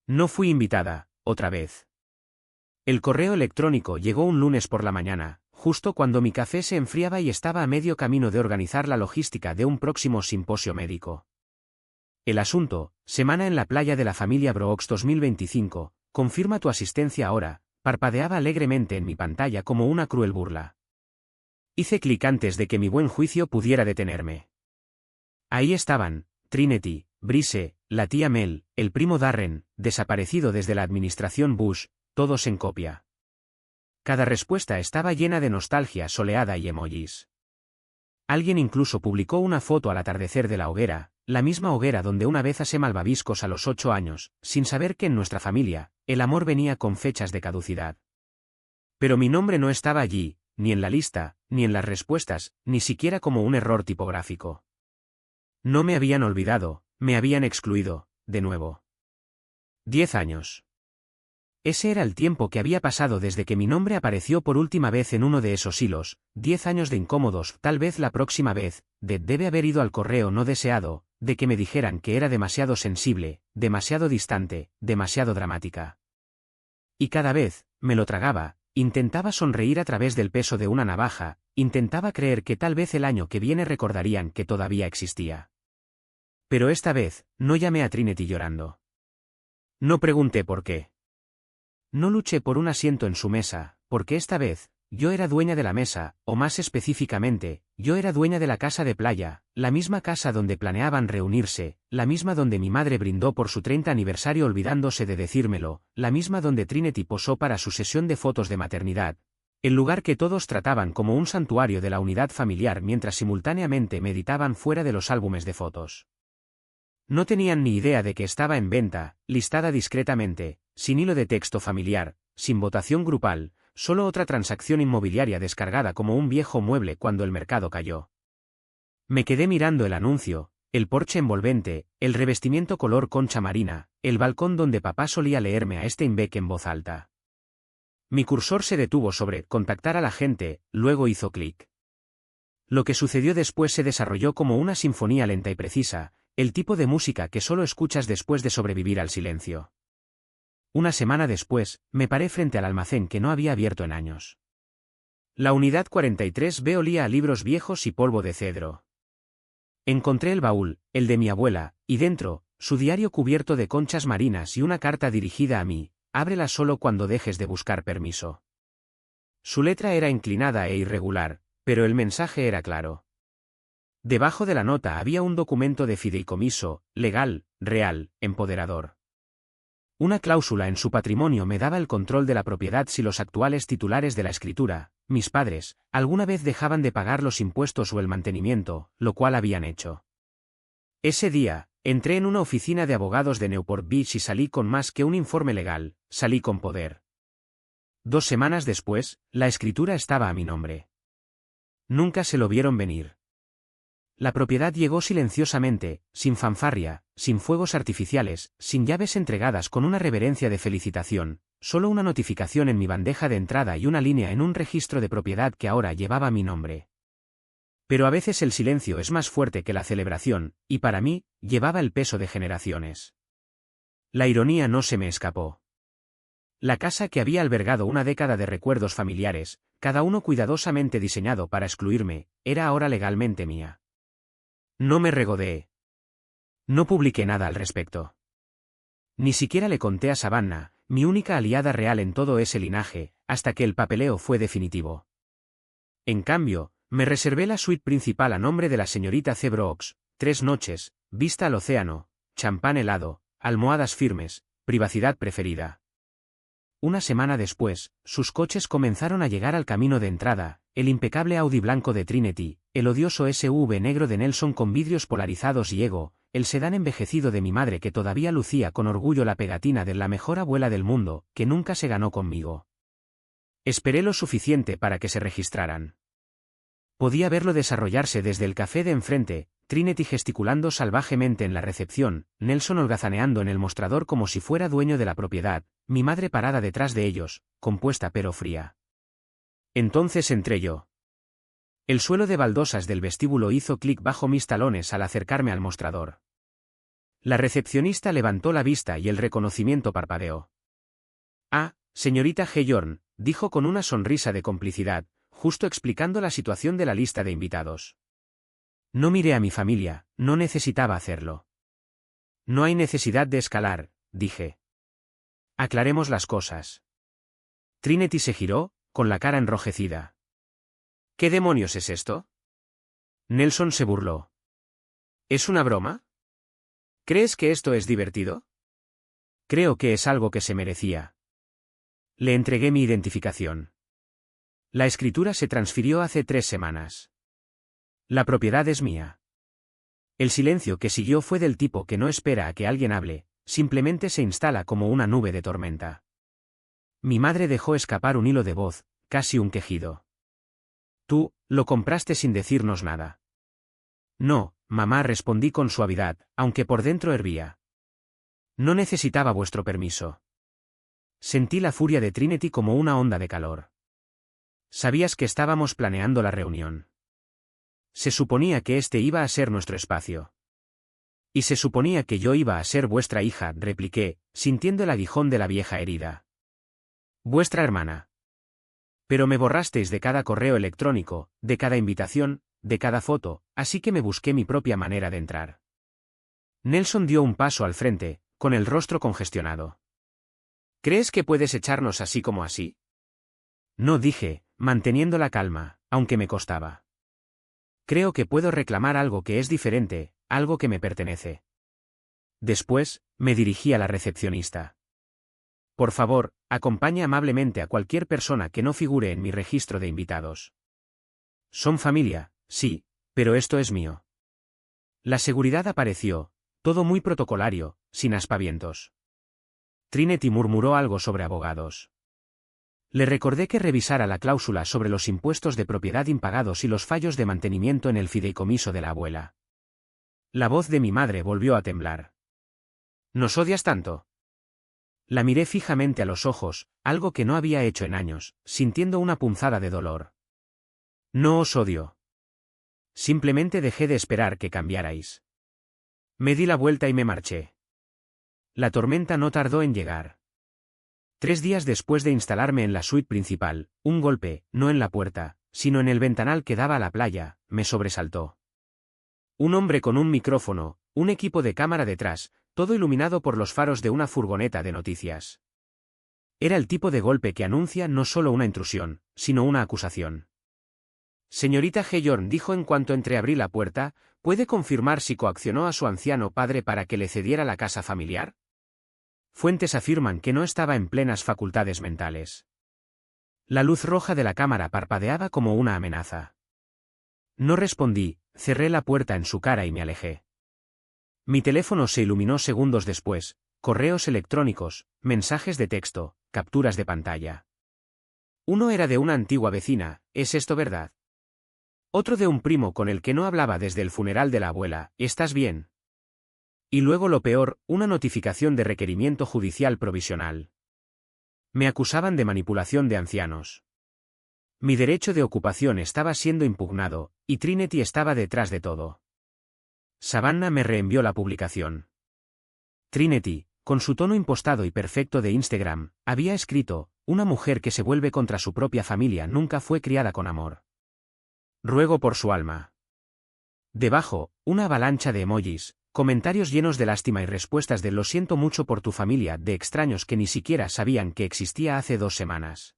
No fui invitada, otra vez. El correo electrónico llegó un lunes por la mañana, justo cuando mi café se enfriaba y estaba a medio camino de organizar la logística de un próximo simposio médico. El asunto, semana en la playa de la familia Brooks 2025, confirma tu asistencia ahora, parpadeaba alegremente en mi pantalla como una cruel burla. Hice clic antes de que mi buen juicio pudiera detenerme. Ahí estaban, Trinity, Brice, la tía Mel, el primo Darren, desaparecido desde la administración Bush, todos en copia. Cada respuesta estaba llena de nostalgia soleada y emojis. Alguien incluso publicó una foto al atardecer de la hoguera, la misma hoguera donde una vez asé malvaviscos a los 8 años, sin saber que en nuestra familia, el amor venía con fechas de caducidad. Pero mi nombre no estaba allí, ni en la lista, ni en las respuestas, ni siquiera como un error tipográfico. No me habían olvidado, me habían excluido, de nuevo. 10 años. Ese era el tiempo que había pasado desde que mi nombre apareció por última vez en uno de esos hilos, 10 años de incómodos, tal vez la próxima vez, debe haber ido al correo no deseado, de que me dijeran que era demasiado sensible, demasiado distante, demasiado dramática. Y cada vez, me lo tragaba, intentaba sonreír a través del peso de una navaja, intentaba creer que tal vez el año que viene recordarían que todavía existía. Pero esta vez, no llamé a Trinity llorando. No pregunté por qué. No luché por un asiento en su mesa, porque esta vez, yo era dueña de la mesa, o más específicamente, yo era dueña de la casa de playa, la misma casa donde planeaban reunirse, la misma donde mi madre brindó por su 30 aniversario olvidándose de decírmelo, la misma donde Trinity posó para su sesión de fotos de maternidad, el lugar que todos trataban como un santuario de la unidad familiar mientras simultáneamente meditaban fuera de los álbumes de fotos. No tenían ni idea de que estaba en venta, listada discretamente, sin hilo de texto familiar, sin votación grupal, solo otra transacción inmobiliaria descargada como un viejo mueble cuando el mercado cayó. Me quedé mirando el anuncio, el porche envolvente, el revestimiento color concha marina, el balcón donde papá solía leerme a Steinbeck en voz alta. Mi cursor se detuvo sobre contactar a la gente, luego hizo clic. Lo que sucedió después se desarrolló como una sinfonía lenta y precisa, el tipo de música que solo escuchas después de sobrevivir al silencio. Una semana después, me paré frente al almacén que no había abierto en años. La unidad 43B olía a libros viejos y polvo de cedro. Encontré el baúl, el de mi abuela, y dentro, su diario cubierto de conchas marinas y una carta dirigida a mí, ábrela solo cuando dejes de buscar permiso. Su letra era inclinada e irregular, pero el mensaje era claro. Debajo de la nota había un documento de fideicomiso, legal, real, empoderador. Una cláusula en su patrimonio me daba el control de la propiedad si los actuales titulares de la escritura, mis padres, alguna vez dejaban de pagar los impuestos o el mantenimiento, lo cual habían hecho. Ese día, entré en una oficina de abogados de Newport Beach y salí con más que un informe legal, salí con poder. 2 semanas después, la escritura estaba a mi nombre. Nunca se lo vieron venir. La propiedad llegó silenciosamente, sin fanfarria, sin fuegos artificiales, sin llaves entregadas con una reverencia de felicitación, solo una notificación en mi bandeja de entrada y una línea en un registro de propiedad que ahora llevaba mi nombre. Pero a veces el silencio es más fuerte que la celebración, y para mí, llevaba el peso de generaciones. La ironía no se me escapó. La casa que había albergado una década de recuerdos familiares, cada uno cuidadosamente diseñado para excluirme, era ahora legalmente mía. No me regodeé. No publiqué nada al respecto. Ni siquiera le conté a Savannah, mi única aliada real en todo ese linaje, hasta que el papeleo fue definitivo. En cambio, me reservé la suite principal a nombre de la señorita C. Brooks, 3 noches, vista al océano, champán helado, almohadas firmes, privacidad preferida. Una semana después, sus coches comenzaron a llegar al camino de entrada, el impecable Audi blanco de Trinity, el odioso SUV negro de Nelson con vidrios polarizados y Ego, el sedán envejecido de mi madre que todavía lucía con orgullo la pegatina de la mejor abuela del mundo, que nunca se ganó conmigo. Esperé lo suficiente para que se registraran. Podía verlo desarrollarse desde el café de enfrente, Trinity gesticulando salvajemente en la recepción, Nelson holgazaneando en el mostrador como si fuera dueño de la propiedad, mi madre parada detrás de ellos, compuesta pero fría. Entonces entré yo. El suelo de baldosas del vestíbulo hizo clic bajo mis talones al acercarme al mostrador. La recepcionista levantó la vista y el reconocimiento parpadeó. Ah, señorita Heyyorn, dijo con una sonrisa de complicidad, justo explicando la situación de la lista de invitados. No miré a mi familia, no necesitaba hacerlo. No hay necesidad de escalar, dije. Aclaremos las cosas. Trinity se giró, con la cara enrojecida. ¿Qué demonios es esto? Nelson se burló. ¿Es una broma? ¿Crees que esto es divertido? Creo que es algo que se merecía. Le entregué mi identificación. La escritura se transfirió hace 3 semanas. La propiedad es mía. El silencio que siguió fue del tipo que no espera a que alguien hable, simplemente se instala como una nube de tormenta. Mi madre dejó escapar un hilo de voz, casi un quejido. Tú, lo compraste sin decirnos nada. No, mamá, respondí con suavidad, aunque por dentro hervía. No necesitaba vuestro permiso. Sentí la furia de Trinity como una onda de calor. Sabías que estábamos planeando la reunión. Se suponía que este iba a ser nuestro espacio. Y se suponía que yo iba a ser vuestra hija, repliqué, sintiendo el aguijón de la vieja herida. Vuestra hermana. Pero me borrasteis de cada correo electrónico, de cada invitación, de cada foto, así que me busqué mi propia manera de entrar. Nelson dio un paso al frente, con el rostro congestionado. ¿Crees que puedes echarnos así como así? No, dije, manteniendo la calma, aunque me costaba. Creo que puedo reclamar algo que es diferente, algo que me pertenece. Después, me dirigí a la recepcionista. Por favor, acompañe amablemente a cualquier persona que no figure en mi registro de invitados. Son familia, sí, pero esto es mío. La seguridad apareció, todo muy protocolario, sin aspavientos. Trinity murmuró algo sobre abogados. Le recordé que revisara la cláusula sobre los impuestos de propiedad impagados y los fallos de mantenimiento en el fideicomiso de la abuela. La voz de mi madre volvió a temblar. ¿Nos odias tanto? La miré fijamente a los ojos, algo que no había hecho en años, sintiendo una punzada de dolor. No os odio. Simplemente dejé de esperar que cambiarais. Me di la vuelta y me marché. La tormenta no tardó en llegar. 3 días después de instalarme en la suite principal, un golpe, no en la puerta, sino en el ventanal que daba a la playa, me sobresaltó. Un hombre con un micrófono, un equipo de cámara detrás, todo iluminado por los faros de una furgoneta de noticias. Era el tipo de golpe que anuncia no solo una intrusión, sino una acusación. Señorita Heyyorn, dijo en cuanto entreabrí la puerta, ¿puede confirmar si coaccionó a su anciano padre para que le cediera la casa familiar? Fuentes afirman que no estaba en plenas facultades mentales. La luz roja de la cámara parpadeaba como una amenaza. No respondí, cerré la puerta en su cara y me alejé. Mi teléfono se iluminó segundos después, correos electrónicos, mensajes de texto, capturas de pantalla. Uno era de una antigua vecina, ¿es esto verdad? Otro de un primo con el que no hablaba desde el funeral de la abuela, ¿estás bien? Y luego lo peor, una notificación de requerimiento judicial provisional. Me acusaban de manipulación de ancianos. Mi derecho de ocupación estaba siendo impugnado, y Trinity estaba detrás de todo. Savannah me reenvió la publicación. Trinity, con su tono impostado y perfecto de Instagram, había escrito, una mujer que se vuelve contra su propia familia nunca fue criada con amor. Ruego por su alma. Debajo, una avalancha de emojis, comentarios llenos de lástima y respuestas de lo siento mucho por tu familia de extraños que ni siquiera sabían que existía hace 2 semanas.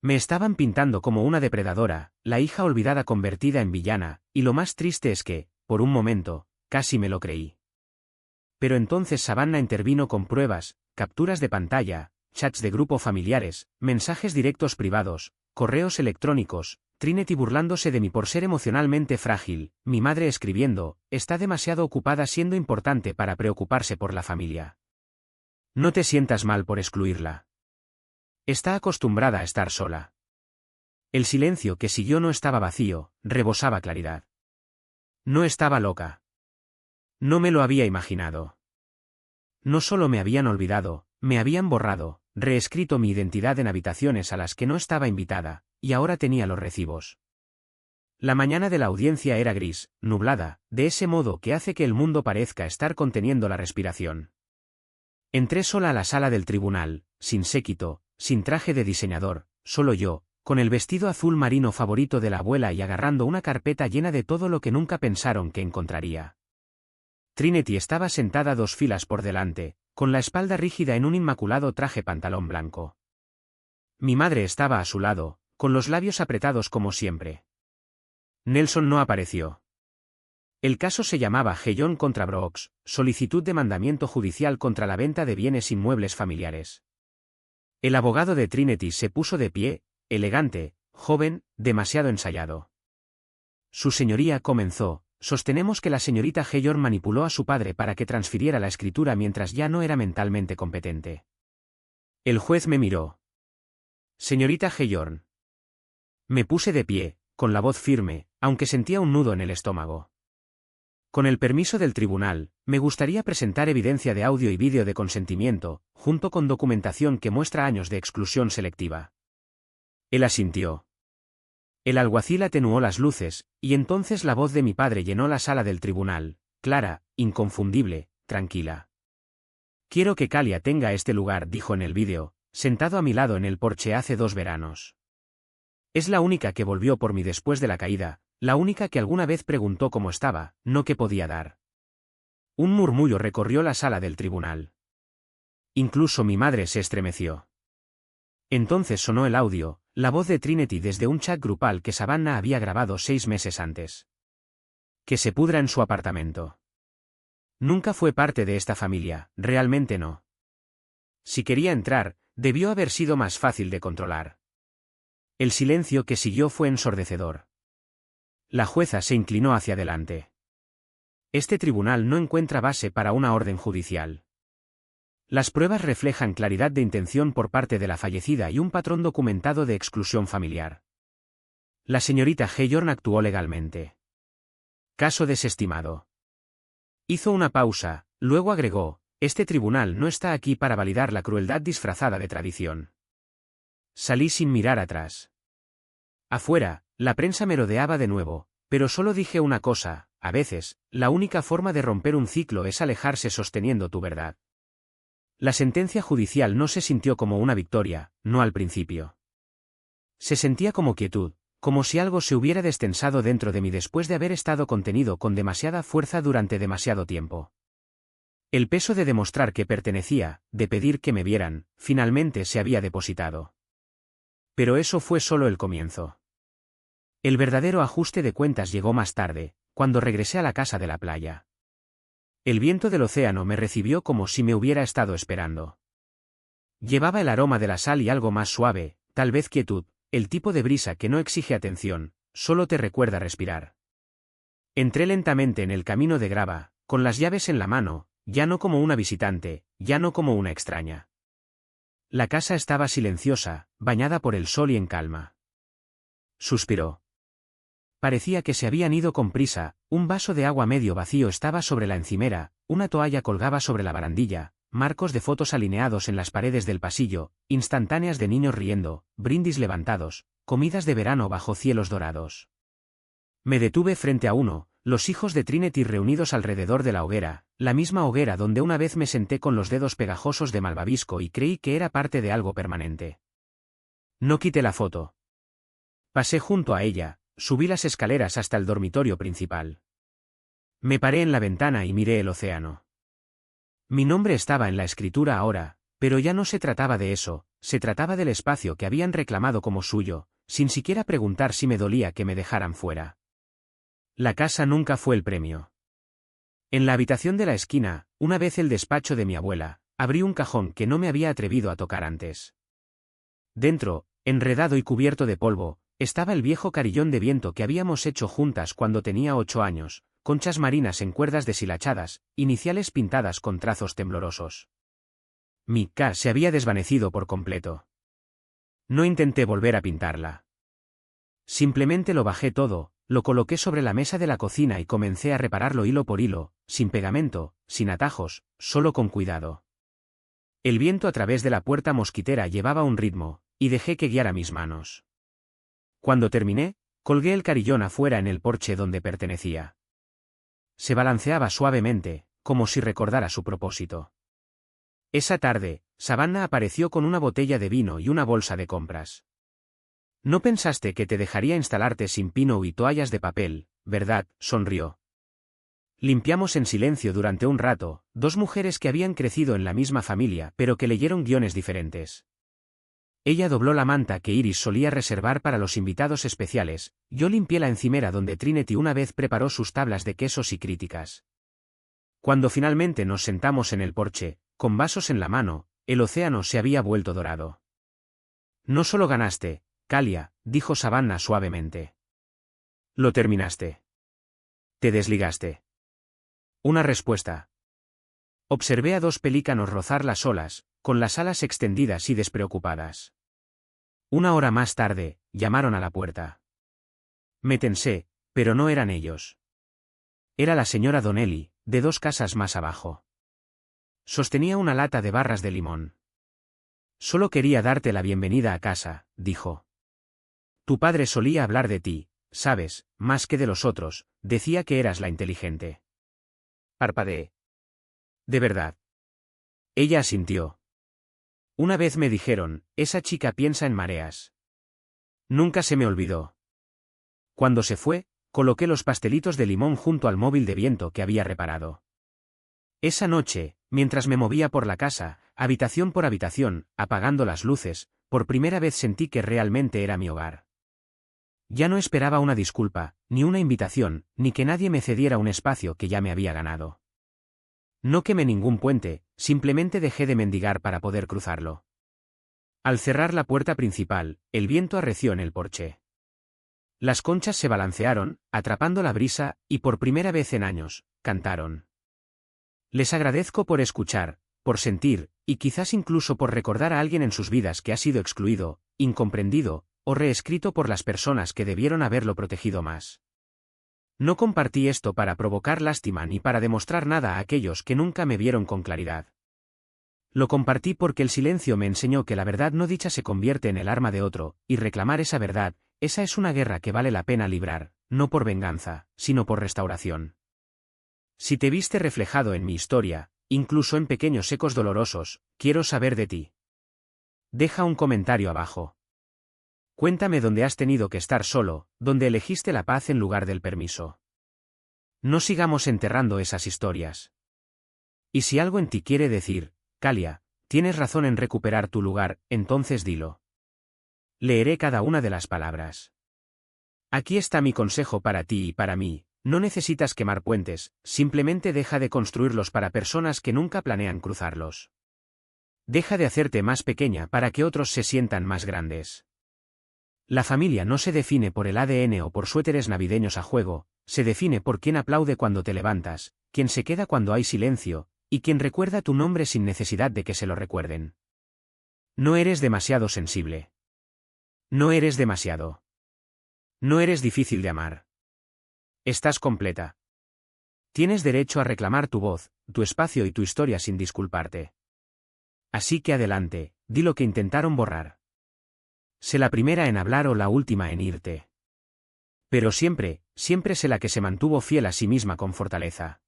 Me estaban pintando como una depredadora, la hija olvidada convertida en villana, y lo más triste es que, por un momento, casi me lo creí. Pero entonces Savannah intervino con pruebas, capturas de pantalla, chats de grupo familiares, mensajes directos privados, correos electrónicos, Trinity burlándose de mí por ser emocionalmente frágil, mi madre escribiendo, está demasiado ocupada siendo importante para preocuparse por la familia. No te sientas mal por excluirla. Está acostumbrada a estar sola. El silencio que siguió no estaba vacío, rebosaba claridad. No estaba loca. No me lo había imaginado. No solo me habían olvidado, me habían borrado, reescrito mi identidad en habitaciones a las que no estaba invitada, y ahora tenía los recibos. La mañana de la audiencia era gris, nublada, de ese modo que hace que el mundo parezca estar conteniendo la respiración. Entré sola a la sala del tribunal, sin séquito, sin traje de diseñador, solo yo, con el vestido azul marino favorito de la abuela y agarrando una carpeta llena de todo lo que nunca pensaron que encontraría. Trinity estaba sentada 2 filas por delante, con la espalda rígida en un inmaculado traje pantalón blanco. Mi madre estaba a su lado, con los labios apretados como siempre. Nelson no apareció. El caso se llamaba Hejon contra Brooks, solicitud de mandamiento judicial contra la venta de bienes inmuebles familiares. El abogado de Trinity se puso de pie, elegante, joven, demasiado ensayado. Su señoría comenzó. Sostenemos que la señorita Hejon manipuló a su padre para que transfiriera la escritura mientras ya no era mentalmente competente. El juez me miró. Señorita Hejon. Me puse de pie, con la voz firme, aunque sentía un nudo en el estómago. Con el permiso del tribunal, me gustaría presentar evidencia de audio y vídeo de consentimiento, junto con documentación que muestra años de exclusión selectiva. Él asintió. El alguacil atenuó las luces, y entonces la voz de mi padre llenó la sala del tribunal, clara, inconfundible, tranquila. Quiero que Kalia tenga este lugar, dijo en el vídeo, sentado a mi lado en el porche hace 2 veranos. Es la única que volvió por mí después de la caída, la única que alguna vez preguntó cómo estaba, no qué podía dar. Un murmullo recorrió la sala del tribunal. Incluso mi madre se estremeció. Entonces sonó el audio, la voz de Trinity desde un chat grupal que Savannah había grabado 6 meses antes. Que se pudra en su apartamento. Nunca fue parte de esta familia, realmente no. Si quería entrar, debió haber sido más fácil de controlar. El silencio que siguió fue ensordecedor. La jueza se inclinó hacia adelante. Este tribunal no encuentra base para una orden judicial. Las pruebas reflejan claridad de intención por parte de la fallecida y un patrón documentado de exclusión familiar. La señorita Hejon actuó legalmente. Caso desestimado. Hizo una pausa, luego agregó, este tribunal no está aquí para validar la crueldad disfrazada de tradición. Salí sin mirar atrás. Afuera, la prensa merodeaba de nuevo, pero solo dije una cosa, a veces, la única forma de romper un ciclo es alejarse sosteniendo tu verdad. La sentencia judicial no se sintió como una victoria, no al principio. Se sentía como quietud, como si algo se hubiera destensado dentro de mí después de haber estado contenido con demasiada fuerza durante demasiado tiempo. El peso de demostrar que pertenecía, de pedir que me vieran, finalmente se había depositado. Pero eso fue solo el comienzo. El verdadero ajuste de cuentas llegó más tarde, cuando regresé a la casa de la playa. El viento del océano me recibió como si me hubiera estado esperando. Llevaba el aroma de la sal y algo más suave, tal vez quietud, el tipo de brisa que no exige atención, solo te recuerda respirar. Entré lentamente en el camino de grava, con las llaves en la mano, ya no como una visitante, ya no como una extraña. La casa estaba silenciosa, bañada por el sol y en calma. Suspiró. Parecía que se habían ido con prisa, un vaso de agua medio vacío estaba sobre la encimera, una toalla colgaba sobre la barandilla, marcos de fotos alineados en las paredes del pasillo, instantáneas de niños riendo, brindis levantados, comidas de verano bajo cielos dorados. Me detuve frente a uno, los hijos de Trinity reunidos alrededor de la hoguera, la misma hoguera donde una vez me senté con los dedos pegajosos de malvavisco y creí que era parte de algo permanente. No quité la foto. Pasé junto a ella. Subí las escaleras hasta el dormitorio principal. Me paré en la ventana y miré el océano. Mi nombre estaba en la escritura ahora, pero ya no se trataba de eso, se trataba del espacio que habían reclamado como suyo, sin siquiera preguntar si me dolía que me dejaran fuera. La casa nunca fue el premio. En la habitación de la esquina, una vez el despacho de mi abuela, abrí un cajón que no me había atrevido a tocar antes. Dentro, enredado y cubierto de polvo, estaba el viejo carillón de viento que habíamos hecho juntas cuando tenía 8 años, conchas marinas en cuerdas deshilachadas, iniciales pintadas con trazos temblorosos. Mi K se había desvanecido por completo. No intenté volver a pintarla. Simplemente lo bajé todo, lo coloqué sobre la mesa de la cocina y comencé a repararlo hilo por hilo, sin pegamento, sin atajos, solo con cuidado. El viento a través de la puerta mosquitera llevaba un ritmo, y dejé que guiara mis manos. Cuando terminé, Colgué el carillón afuera en el porche donde pertenecía. Se balanceaba suavemente, como si recordara su propósito. Esa tarde, Savannah apareció con una botella de vino y una bolsa de compras. No pensaste que te dejaría instalarte sin pino y toallas de papel, ¿verdad?, sonrió. Limpiamos en silencio durante un rato, dos mujeres que habían crecido en la misma familia pero que leyeron guiones diferentes. Ella dobló la manta que Iris solía reservar para los invitados especiales, yo limpié la encimera donde Trinity una vez preparó sus tablas de quesos y críticas. Cuando finalmente nos sentamos en el porche, con vasos en la mano, el océano se había vuelto dorado. No solo ganaste, Kalia, dijo Savannah suavemente. Lo terminaste. Te desligaste. Una respuesta. Observé a dos pelícanos rozar las olas, con las alas extendidas y despreocupadas. Una hora más tarde, llamaron a la puerta. Me tensé, pero no eran ellos. Era la señora Donnelly, de 2 casas más abajo. Sostenía una lata de barras de limón. Solo quería darte la bienvenida a casa, dijo. Tu padre solía hablar de ti, sabes, más que de los otros, decía que eras la inteligente. Parpadeé. ¿De verdad? Ella asintió. Una vez me dijeron, esa chica piensa en mareas. Nunca se me olvidó. Cuando se fue, coloqué los pastelitos de limón junto al móvil de viento que había reparado. Esa noche, mientras me movía por la casa, habitación por habitación, apagando las luces, por primera vez sentí que realmente era mi hogar. Ya no esperaba una disculpa, ni una invitación, ni que nadie me cediera un espacio que ya me había ganado. No quemé ningún puente, simplemente dejé de mendigar para poder cruzarlo. Al cerrar la puerta principal, el viento arreció en el porche. Las conchas se balancearon, atrapando la brisa, y por primera vez en años, cantaron. Les agradezco por escuchar, por sentir, y quizás incluso por recordar a alguien en sus vidas que ha sido excluido, incomprendido, o reescrito por las personas que debieron haberlo protegido más. No compartí esto para provocar lástima ni para demostrar nada a aquellos que nunca me vieron con claridad. Lo compartí porque el silencio me enseñó que la verdad no dicha se convierte en el arma de otro, y reclamar esa verdad, esa es una guerra que vale la pena librar, no por venganza, sino por restauración. Si te viste reflejado en mi historia, incluso en pequeños ecos dolorosos, quiero saber de ti. Deja un comentario abajo. Cuéntame dónde has tenido que estar solo, donde elegiste la paz en lugar del permiso. No sigamos enterrando esas historias. Y si algo en ti quiere decir, Kalia, tienes razón en recuperar tu lugar, entonces dilo. Leeré cada una de las palabras. Aquí está mi consejo para ti y para mí, no necesitas quemar puentes, simplemente deja de construirlos para personas que nunca planean cruzarlos. Deja de hacerte más pequeña para que otros se sientan más grandes. La familia no se define por el ADN o por suéteres navideños a juego, se define por quien aplaude cuando te levantas, quien se queda cuando hay silencio, y quien recuerda tu nombre sin necesidad de que se lo recuerden. No eres demasiado sensible. No eres demasiado. No eres difícil de amar. Estás completa. Tienes derecho a reclamar tu voz, tu espacio y tu historia sin disculparte. Así que adelante, di lo que intentaron borrar. Sé la primera en hablar o la última en irte. Pero siempre, siempre sé la que se mantuvo fiel a sí misma con fortaleza.